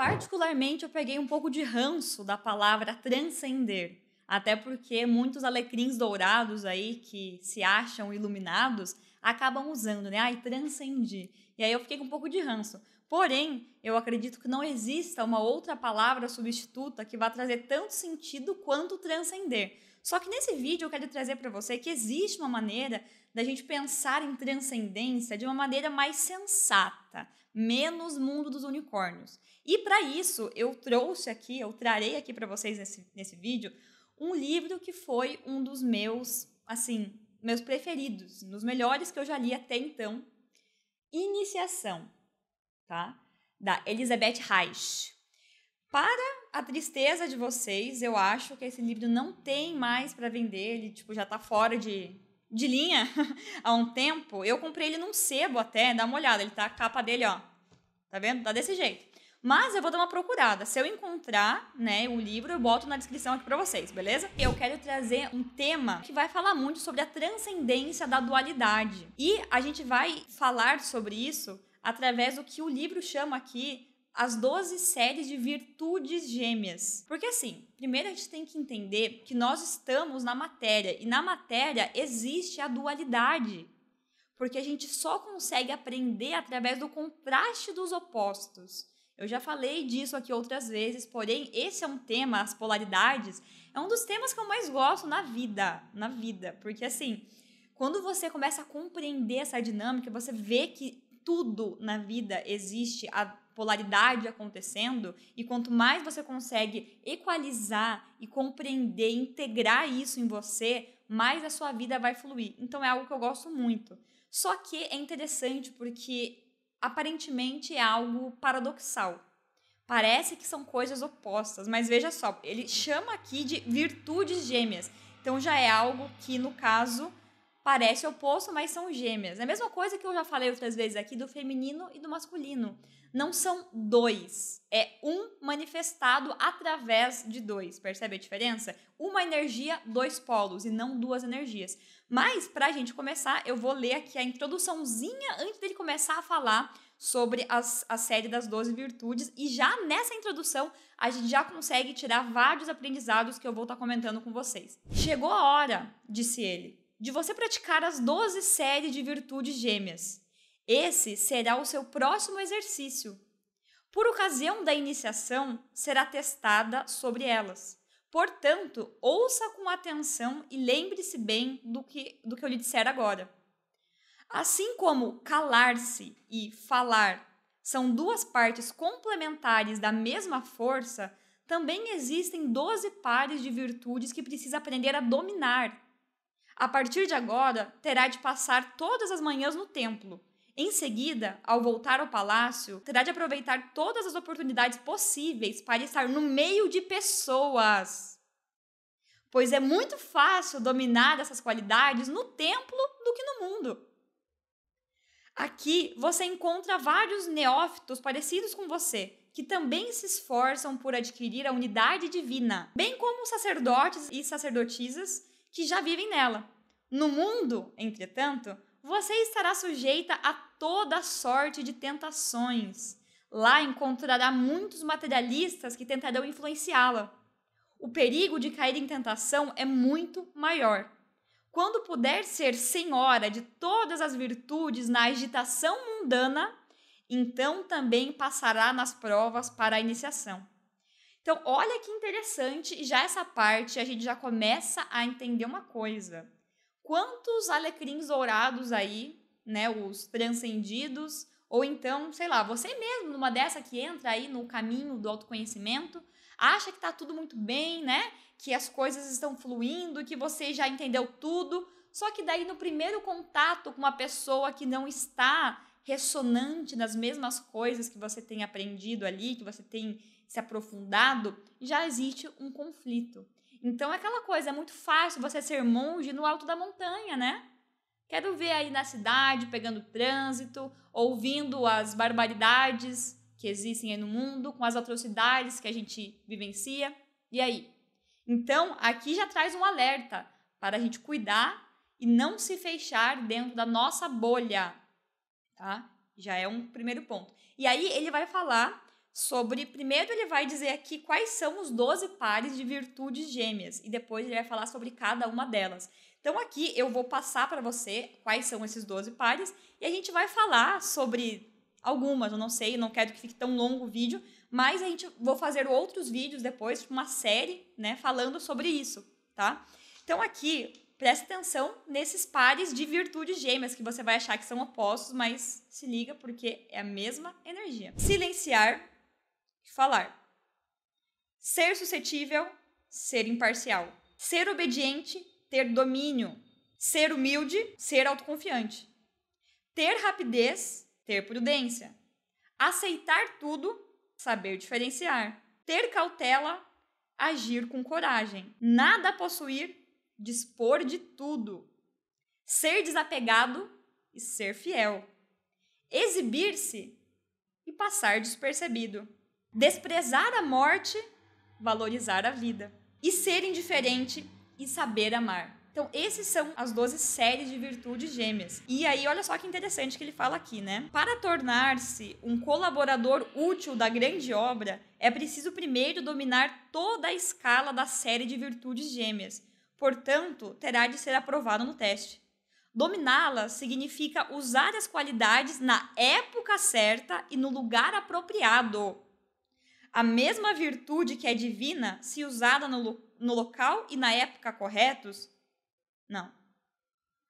Particularmente, eu peguei um pouco de ranço da palavra transcender, até porque muitos alecrins dourados aí que se acham iluminados acabam usando, né? Ai, transcendi. E aí eu fiquei com um pouco de ranço. Porém, eu acredito que não exista uma outra palavra substituta que vá trazer tanto sentido quanto transcender. Só que nesse vídeo eu quero trazer para você que existe uma maneira da gente pensar em transcendência de uma maneira mais sensata, menos mundo dos unicórnios. E para isso, eu trarei aqui para vocês nesse vídeo, um livro que foi um dos meus, assim, meus preferidos, um dos melhores que eu já li até então, Iniciação, tá? Da Elizabeth Reich. Para a tristeza de vocês, eu acho que esse livro não tem mais para vender, ele tipo, já tá fora de linha há um tempo. Eu comprei ele num sebo até, dá uma olhada, ele tá a capa dele, ó. Tá vendo? Tá desse jeito. Mas eu vou dar uma procurada. Se eu encontrar, né, o livro, eu boto na descrição aqui pra vocês, beleza? Eu quero trazer um tema que vai falar muito sobre a transcendência da dualidade. E a gente vai falar sobre isso através do que o livro chama aqui as 12 séries de virtudes gêmeas. Porque assim, primeiro a gente tem que entender que nós estamos na matéria, e na matéria existe a dualidade. Porque a gente só consegue aprender através do contraste dos opostos. Eu já falei disso aqui outras vezes, porém, esse é um tema, as polaridades, é um dos temas que eu mais gosto na vida. Porque, assim, quando você começa a compreender essa dinâmica, você vê que tudo na vida existe a polaridade acontecendo, e quanto mais você consegue equalizar e compreender, integrar isso em você, mais a sua vida vai fluir. Então, é algo que eu gosto muito. Só que é interessante porque aparentemente é algo paradoxal. Parece que são coisas opostas, mas veja só, ele chama aqui de virtudes gêmeas. Então já é algo que, no caso, parece oposto, mas são gêmeas. É a mesma coisa que eu já falei outras vezes aqui do feminino e do masculino. Não são dois, é um manifestado através de dois. Percebe a diferença? Uma energia, dois polos, e não duas energias. Mas, para a gente começar, eu vou ler aqui a introduçãozinha antes dele começar a falar sobre a série das 12 virtudes. E já nessa introdução, a gente já consegue tirar vários aprendizados que eu vou estar comentando com vocês. Chegou a hora, disse ele, de você praticar as 12 séries de virtudes gêmeas. Esse será o seu próximo exercício. Por ocasião da iniciação, será testada sobre elas. Portanto, ouça com atenção e lembre-se bem do que eu lhe disser agora. Assim como calar-se e falar são duas partes complementares da mesma força, também existem 12 pares de virtudes que precisa aprender a dominar. A partir de agora, terá de passar todas as manhãs no templo. Em seguida, ao voltar ao palácio, terá de aproveitar todas as oportunidades possíveis para estar no meio de pessoas. Pois é muito fácil dominar essas qualidades no templo do que no mundo. Aqui você encontra vários neófitos parecidos com você, que também se esforçam por adquirir a unidade divina, bem como sacerdotes e sacerdotisas que já vivem nela. No mundo, entretanto, você estará sujeita a toda sorte de tentações. Lá encontrará muitos materialistas que tentarão influenciá-la. O perigo de cair em tentação é muito maior. Quando puder ser senhora de todas as virtudes na agitação mundana, então também passará nas provas para a iniciação. Então, olha que interessante, já essa parte a gente já começa a entender uma coisa. Quantos alecrins dourados aí, né, os transcendidos, ou então, sei lá, você mesmo, numa dessa que entra aí no caminho do autoconhecimento, acha que tá tudo muito bem, né, que as coisas estão fluindo, que você já entendeu tudo, só que daí no primeiro contato com uma pessoa que não está ressonante nas mesmas coisas que você tem aprendido ali, que você tem se aprofundado, já existe um conflito. Então, é aquela coisa, é muito fácil você ser monge no alto da montanha, né? Quero ver aí na cidade, pegando trânsito, ouvindo as barbaridades que existem aí no mundo, com as atrocidades que a gente vivencia. E aí? Então, aqui já traz um alerta para a gente cuidar e não se fechar dentro da nossa bolha, tá? Já é um primeiro ponto. E aí ele vai falar sobre... Primeiro ele vai dizer aqui quais são os 12 pares de virtudes gêmeas, e depois ele vai falar sobre cada uma delas. Então aqui eu vou passar para você quais são esses 12 pares, e a gente vai falar sobre algumas, eu não sei, não quero que fique tão longo o vídeo, mas vou fazer outros vídeos depois, uma série, né, falando sobre isso, tá? Então aqui, preste atenção nesses pares de virtudes gêmeas, que você vai achar que são opostos, mas se liga porque é a mesma energia. Silenciar e falar. Ser suscetível, ser imparcial. Ser obediente, ter domínio. Ser humilde, ser autoconfiante. Ter rapidez, ter prudência. Aceitar tudo, saber diferenciar. Ter cautela, agir com coragem. Nada possuir, dispor de tudo. Ser desapegado e ser fiel. Exibir-se e passar despercebido. Desprezar a morte, valorizar a vida. E ser indiferente e saber amar. Então, esses são as 12 séries de virtudes gêmeas. E aí, olha só que interessante que ele fala aqui, né? Para tornar-se um colaborador útil da grande obra, é preciso primeiro dominar toda a escala da série de virtudes gêmeas. Portanto, terá de ser aprovado no teste. Dominá-la significa usar as qualidades na época certa e no lugar apropriado. A mesma virtude que é divina, se usada no local e na época corretos, não.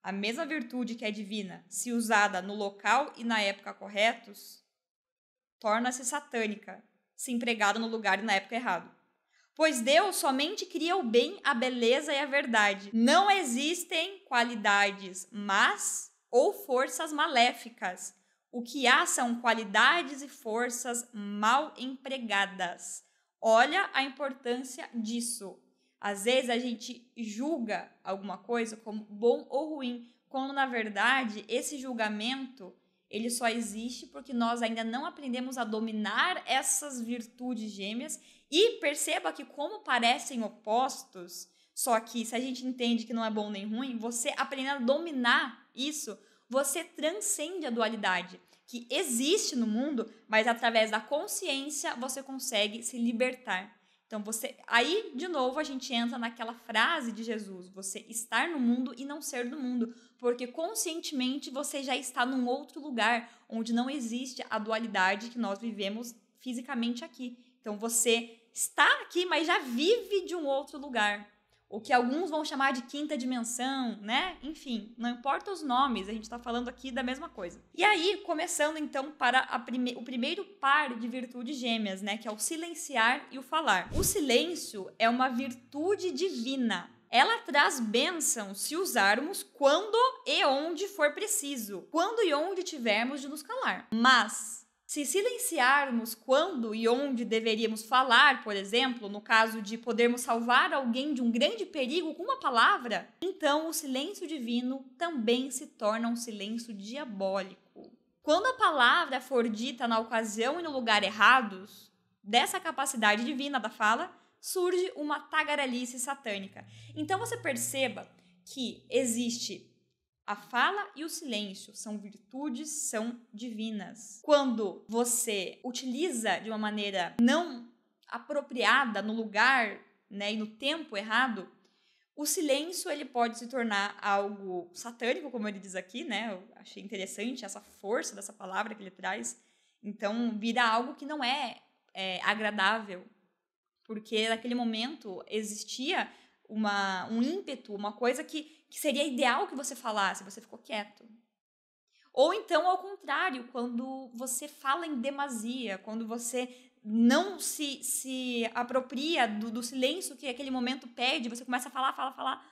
A mesma virtude que é divina, se usada no local e na época corretos, torna-se satânica, se empregada no lugar e na época errado. Pois Deus somente cria o bem, a beleza e a verdade. Não existem qualidades más ou forças maléficas. O que há são qualidades e forças mal empregadas. Olha a importância disso. Às vezes a gente julga alguma coisa como bom ou ruim, quando na verdade esse julgamento ele só existe porque nós ainda não aprendemos a dominar essas virtudes gêmeas. E perceba que como parecem opostos, só que se a gente entende que não é bom nem ruim, você aprendendo a dominar isso, você transcende a dualidade que existe no mundo, mas através da consciência você consegue se libertar. Então, aí, de novo, a gente entra naquela frase de Jesus, você estar no mundo e não ser do mundo, porque conscientemente você já está num outro lugar, onde não existe a dualidade que nós vivemos fisicamente aqui. Então, você está aqui, mas já vive de um outro lugar, o que alguns vão chamar de quinta dimensão, né? Enfim, não importa os nomes, a gente está falando aqui da mesma coisa. E aí, começando então para o primeiro par de virtudes gêmeas, né? Que é o silenciar e o falar. O silêncio é uma virtude divina. Ela traz bênção se usarmos quando e onde for preciso, quando e onde tivermos de nos calar. Mas se silenciarmos quando e onde deveríamos falar, por exemplo, no caso de podermos salvar alguém de um grande perigo com uma palavra, então o silêncio divino também se torna um silêncio diabólico. Quando a palavra for dita na ocasião e no lugar errados, dessa capacidade divina da fala, surge uma tagarelice satânica. Então você perceba que existe a fala e o silêncio, são virtudes, são divinas. Quando você utiliza de uma maneira não apropriada no lugar, né, e no tempo errado, o silêncio ele pode se tornar algo satânico, como ele diz aqui, né? Eu achei interessante essa força dessa palavra que ele traz. Então, vira algo que não é agradável, porque naquele momento existia um ímpeto, uma coisa que seria ideal que você falasse, você ficou quieto. Ou então, ao contrário, quando você fala em demasia, quando você não se apropria do silêncio que aquele momento pede, você começa a falar.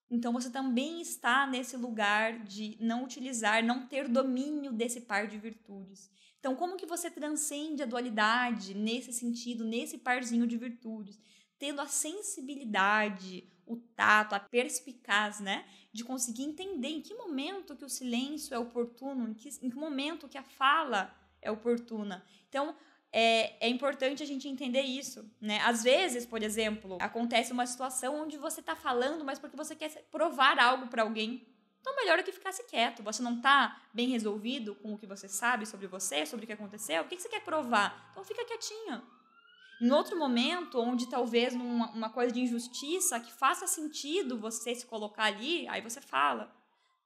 Então, você também está nesse lugar de não utilizar, não ter domínio desse par de virtudes. Então, como que você transcende a dualidade nesse sentido, nesse parzinho de virtudes? Tendo a sensibilidade, o tato, a perspicaz, né? De conseguir entender em que momento que o silêncio é oportuno, em que momento que a fala é oportuna. Então, é importante a gente entender isso, né? Às vezes, por exemplo, acontece uma situação onde você está falando, mas porque você quer provar algo para alguém. Então, melhor é que ficasse quieto. Você não está bem resolvido com o que você sabe sobre você, sobre o que aconteceu? O que você quer provar? Então, fica quietinho. Em outro momento, onde talvez uma coisa de injustiça que faça sentido você se colocar ali, aí você fala,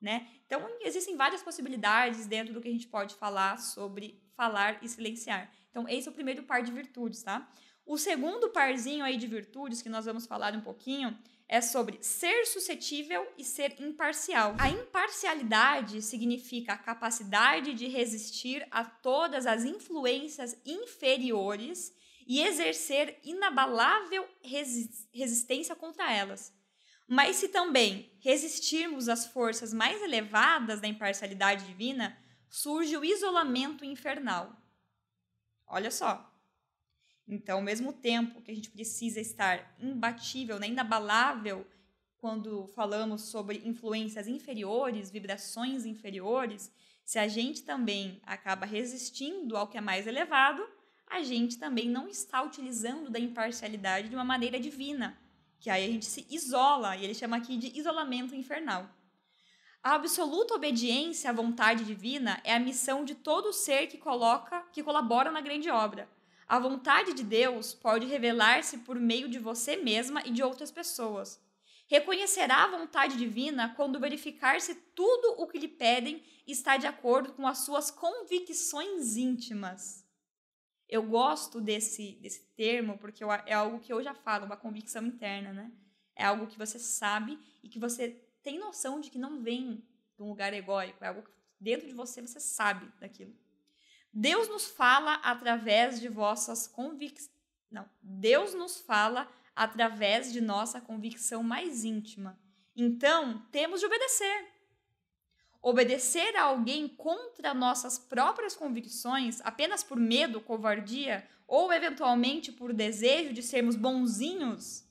né? Então, existem várias possibilidades dentro do que a gente pode falar sobre falar e silenciar. Então, esse é o primeiro par de virtudes, tá? O segundo parzinho aí de virtudes, que nós vamos falar um pouquinho, é sobre ser suscetível e ser imparcial. A imparcialidade significa a capacidade de resistir a todas as influências inferiores e exercer inabalável resistência contra elas. Mas se também resistirmos às forças mais elevadas da imparcialidade divina, surge o isolamento infernal. Olha só. Então, ao mesmo tempo que a gente precisa estar imbatível, né, inabalável, quando falamos sobre influências inferiores, vibrações inferiores, se a gente também acaba resistindo ao que é mais elevado, a gente também não está utilizando da imparcialidade de uma maneira divina, que aí a gente se isola, e ele chama aqui de isolamento infernal. A absoluta obediência à vontade divina é a missão de todo ser que colabora na grande obra. A vontade de Deus pode revelar-se por meio de você mesma e de outras pessoas. Reconhecerá a vontade divina quando verificar se tudo o que lhe pedem está de acordo com as suas convicções íntimas. Eu gosto desse termo porque é algo que eu já falo, uma convicção interna, né? É algo que você sabe e que você tem noção de que não vem de um lugar egóico, é algo que dentro de você sabe daquilo. Deus nos fala através de vossas convicções. Não, Deus nos fala através de nossa convicção mais íntima. Então, temos de obedecer. Obedecer a alguém contra nossas próprias convicções, apenas por medo, covardia, ou eventualmente por desejo de sermos bonzinhos,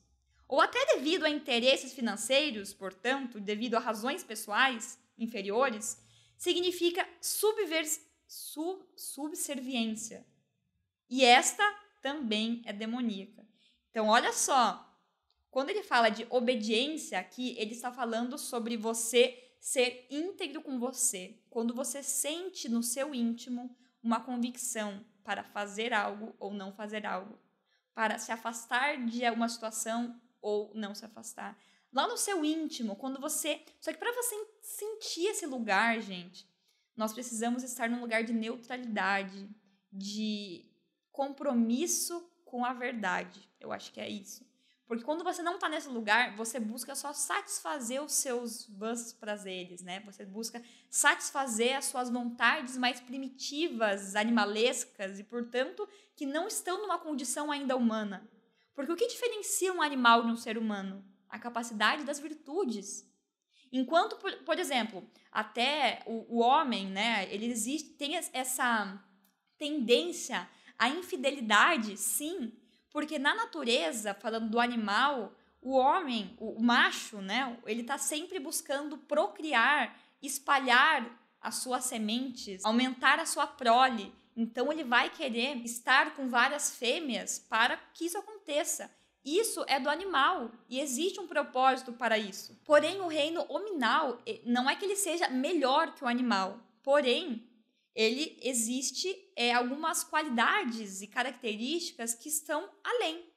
ou até devido a interesses financeiros, portanto, devido a razões pessoais inferiores, significa subserviência. E esta também é demoníaca. Então, olha só, quando ele fala de obediência aqui, ele está falando sobre você ser íntegro com você. Quando você sente no seu íntimo uma convicção para fazer algo ou não fazer algo, para se afastar de alguma situação ou não se afastar. Lá no seu íntimo, quando você... Só que para você sentir esse lugar, gente, nós precisamos estar num lugar de neutralidade, de compromisso com a verdade. Eu acho que é isso. Porque quando você não está nesse lugar, você busca só satisfazer os seus vãs prazeres, né? Você busca satisfazer as suas vontades mais primitivas, animalescas e, portanto, que não estão numa condição ainda humana. Porque o que diferencia um animal de um ser humano? A capacidade das virtudes. Enquanto, por exemplo, até o homem, né, ele tem essa tendência à infidelidade, sim, porque na natureza, falando do animal, o homem, o macho, né, ele está sempre buscando procriar, espalhar as suas sementes, aumentar a sua prole. Então ele vai querer estar com várias fêmeas para que isso aconteça. Isso é do animal e existe um propósito para isso. Porém, o reino hominal não é que ele seja melhor que o animal, porém, ele existe algumas qualidades e características que estão além.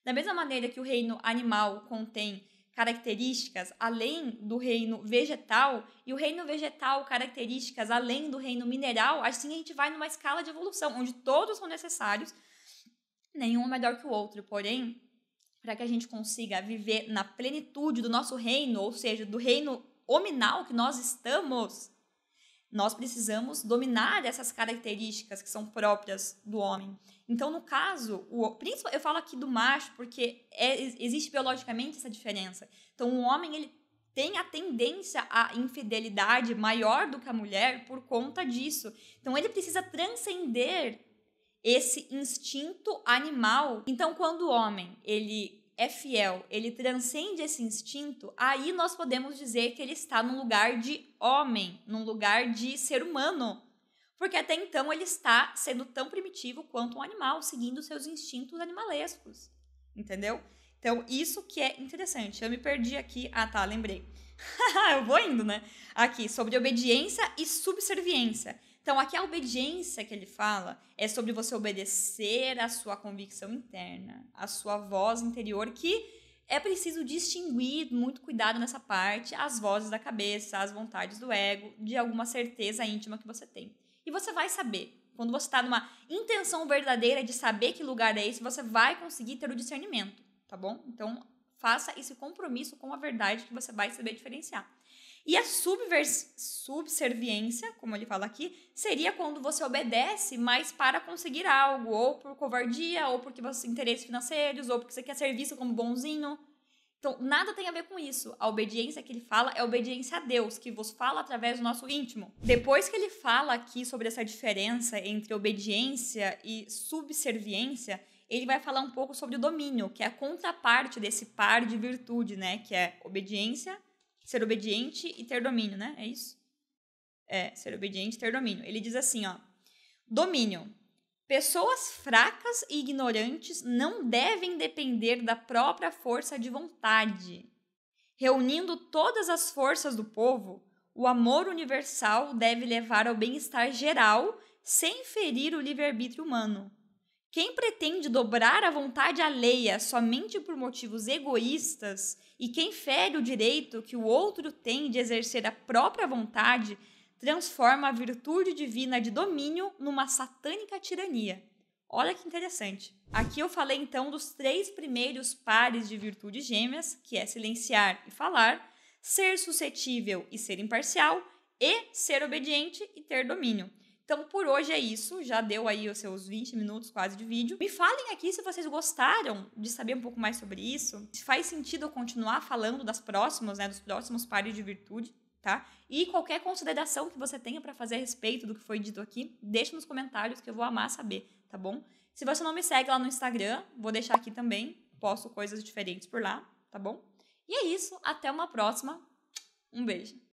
Da mesma maneira que o reino animal contém características além do reino vegetal e o reino vegetal características além do reino mineral, assim a gente vai numa escala de evolução, onde todos são necessários, nenhum é melhor que o outro, porém, para que a gente consiga viver na plenitude do nosso reino, ou seja, do reino hominal que nós estamos, nós precisamos dominar essas características que são próprias do homem. Então, no caso, eu falo aqui do macho porque existe biologicamente essa diferença. Então, o homem ele tem a tendência à infidelidade maior do que a mulher por conta disso. Então, ele precisa transcender esse instinto animal. Então, quando o homem ele é fiel, ele transcende esse instinto, aí nós podemos dizer que ele está num lugar de homem, num lugar de ser humano. Porque até então ele está sendo tão primitivo quanto um animal, seguindo seus instintos animalescos. Entendeu? Então, isso que é interessante. Eu me perdi aqui. Ah, tá, lembrei. Eu vou indo, né? Aqui, sobre obediência e subserviência. Então, aqui a obediência que ele fala é sobre você obedecer à sua convicção interna, à sua voz interior, que é preciso distinguir, muito cuidado nessa parte, as vozes da cabeça, as vontades do ego, de alguma certeza íntima que você tem. E você vai saber. Quando você está numa intenção verdadeira de saber que lugar é esse, você vai conseguir ter o discernimento, tá bom? Então, faça esse compromisso com a verdade que você vai saber diferenciar. E a subserviência, como ele fala aqui, seria quando você obedece, mas para conseguir algo, ou por covardia, ou porque você tem interesses financeiros, ou porque você quer ser visto como bonzinho. Então, nada tem a ver com isso. A obediência que ele fala é a obediência a Deus, que vos fala através do nosso íntimo. Depois que ele fala aqui sobre essa diferença entre obediência e subserviência, ele vai falar um pouco sobre o domínio, que é a contraparte desse par de virtude, né? Que é obediência, ser obediente e ter domínio, né? É isso? É, ser obediente e ter domínio. Ele diz assim, ó. Domínio. Pessoas fracas e ignorantes não devem depender da própria força de vontade. Reunindo todas as forças do povo, o amor universal deve levar ao bem-estar geral sem ferir o livre-arbítrio humano. Quem pretende dobrar a vontade alheia somente por motivos egoístas e quem fere o direito que o outro tem de exercer a própria vontade transforma a virtude divina de domínio numa satânica tirania. Olha que interessante. Aqui eu falei então dos 3 primeiros pares de virtudes gêmeas, que é silenciar e falar, ser suscetível e ser imparcial, e ser obediente e ter domínio. Então, por hoje é isso. Já deu aí os seus 20 minutos quase de vídeo. Me falem aqui se vocês gostaram de saber um pouco mais sobre isso. Se faz sentido eu continuar falando das próximas, né, dos próximos pares de virtude, tá? E qualquer consideração que você tenha para fazer a respeito do que foi dito aqui, deixe nos comentários que eu vou amar saber, tá bom? Se você não me segue lá no Instagram, vou deixar aqui também. Posto coisas diferentes por lá, tá bom? E é isso. Até uma próxima. Um beijo.